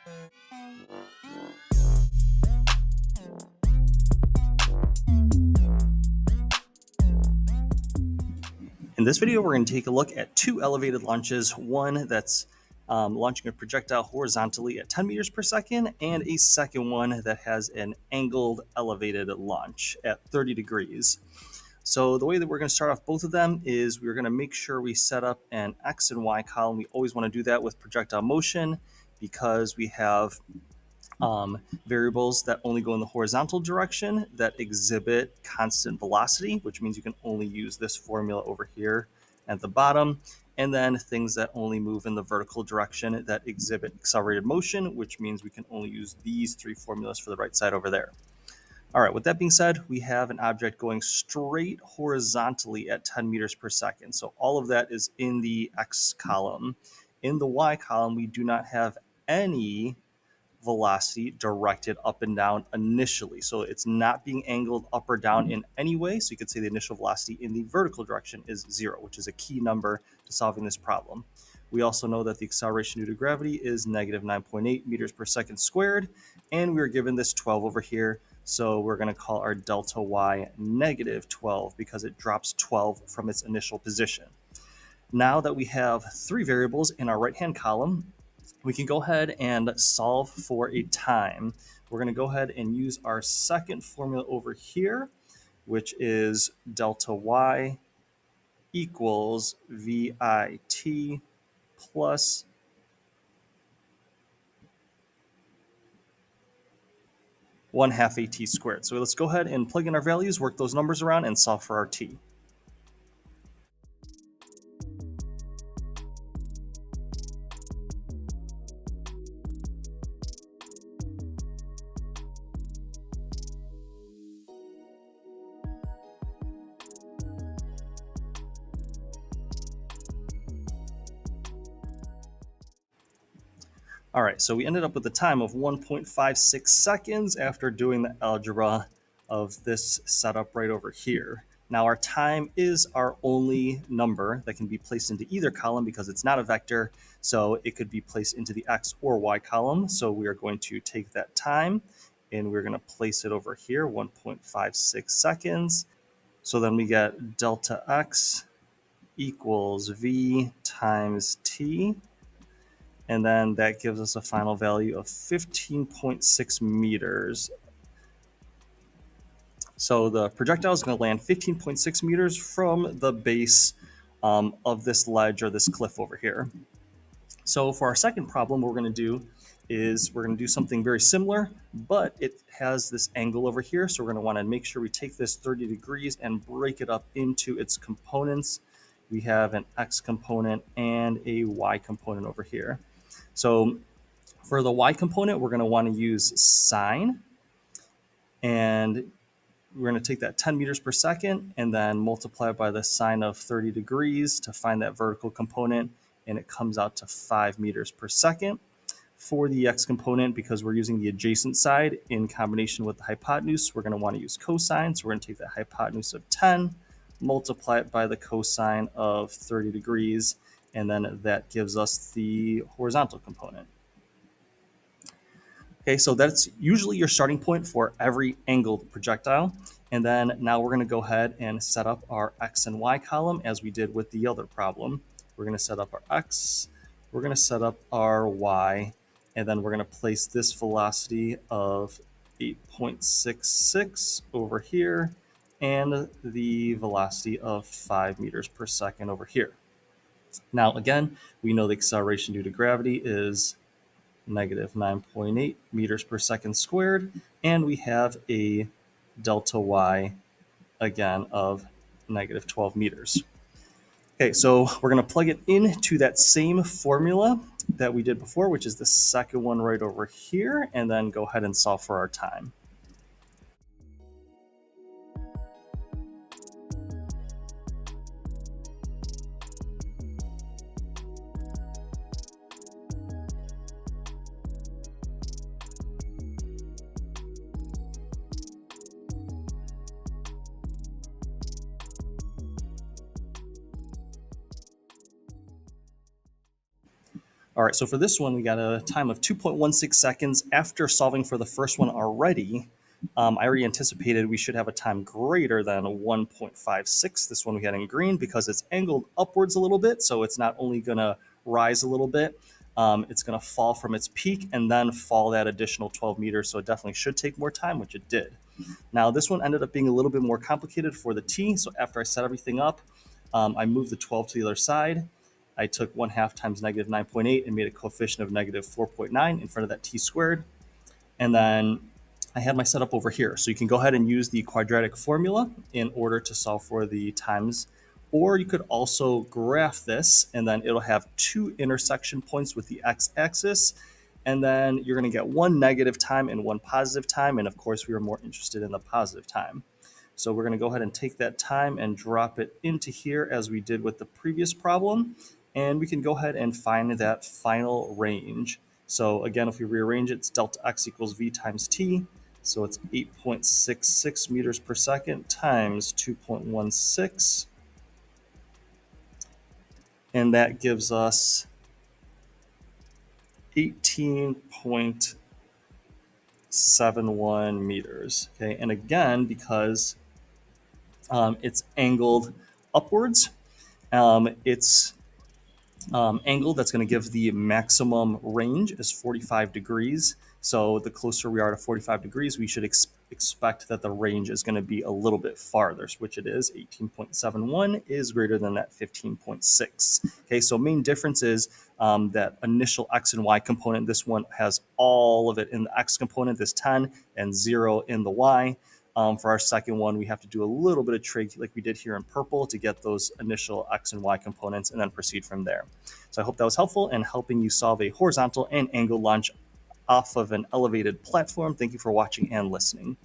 In this video, we're going to take a look at two elevated launches, one that's launching a projectile horizontally at 10 meters per second, and a second one that has an angled elevated launch at 30 degrees. So the way that we're going to start off both of them is we're going to make sure we set up an X and Y column. We always want to do that with projectile motion because we have variables that only go in the horizontal direction that exhibit constant velocity, which means you can only use this formula over here at the bottom, and then things that only move in the vertical direction that exhibit accelerated motion, which means we can only use these three formulas for the right side over there. All right, with that being said, we have an object going straight horizontally at 10 meters per second. So all of that is in the X column. In the Y column, we do not have any velocity directed up and down initially. So it's not being angled up or down in any way. So you could say the initial velocity in the vertical direction is 0, which is a key number to solving this problem. We also know that the acceleration due to gravity is negative 9.8 meters per second squared, and we're given this 12 over here. So we're going to call our delta y negative 12 because it drops 12 from its initial position. Now that we have three variables in our right-hand column, we can go ahead and solve for a time. We're going to go ahead and use our second formula over here, which is delta y equals VIT plus one half AT squared. So let's go ahead and plug in our values, work those numbers around, and solve for our t. All right, so we ended up with a time of 1.56 seconds after doing the algebra of this setup right over here. Now our time is our only number that can be placed into either column because it's not a vector, so it could be placed into the X or Y column. So we are going to take that time and we're going to place it over here, 1.56 seconds. So then we get delta X equals V times T. And then that gives us a final value of 15.6 meters. So the projectile is going to land 15.6 meters from the base of this ledge or this cliff over here. So for our second problem, what we're going to do is we're going to do something very similar, but it has this angle over here. So we're going to want to make sure we take this 30 degrees and break it up into its components. We have an X component and a Y component over here. So for the Y component, we're going to want to use sine, and we're going to take that 10 meters per second and then multiply it by the sine of 30 degrees to find that vertical component, and it comes out to 5 meters per second. For the X component, because we're using the adjacent side in combination with the hypotenuse, we're going to want to use cosine. So we're going to take the hypotenuse of 10, multiply it by the cosine of 30 degrees, and then that gives us the horizontal component. Okay, so that's usually your starting point for every angled projectile. And then now we're going to go ahead and set up our X and Y column as we did with the other problem. We're going to set up our X, we're going to set up our Y, and then we're going to place this velocity of 8.66 over here and the velocity of 5 meters per second over here. Now, again, we know the acceleration due to gravity is negative 9.8 meters per second squared, and we have a delta y, again, of negative 12 meters. Okay, so we're going to plug it into that same formula that we did before, which is the second one right over here, and then go ahead and solve for our time. All right, so for this one, we got a time of 2.16 seconds. After solving for the first one already, I already anticipated we should have a time greater than 1.56. This one we had in green because it's angled upwards a little bit, so it's not only going to rise a little bit, it's going to fall from its peak and then fall that additional 12 meters, so it definitely should take more time, which it did. Now, this one ended up being a little bit more complicated for the t, so after I set everything up, I moved the 12 to the other side. I took 1/2 times negative 9.8 and made a coefficient of negative 4.9 in front of that t squared. And then I had my setup over here. So you can go ahead and use the quadratic formula in order to solve for the times. Or you could also graph this, and then it'll have two intersection points with the x-axis. And then you're going to get one negative time and one positive time. And of course, we were more interested in the positive time. So we're going to go ahead and take that time and drop it into here as we did with the previous problem. And we can go ahead and find that final range. So again, if we rearrange it, it's delta x equals v times t. So it's 8.66 meters per second times 2.16. And that gives us 18.71 meters. Okay, and again, because it's angled upwards, it's angle that's going to give the maximum range is 45 degrees. So the closer we are to 45 degrees, we should expect that the range is going to be a little bit farther, which it is. 18.71 is greater than that 15.6. Okay, so main difference is that initial x and y component. This one has all of it in the x component, this 10, and 0 in the y. For our second one, we have to do a little bit of trig like we did here in purple to get those initial x and y components and then proceed from there. So I hope that was helpful in helping you solve a horizontal and angled launch off of an elevated platform. Thank you for watching and listening.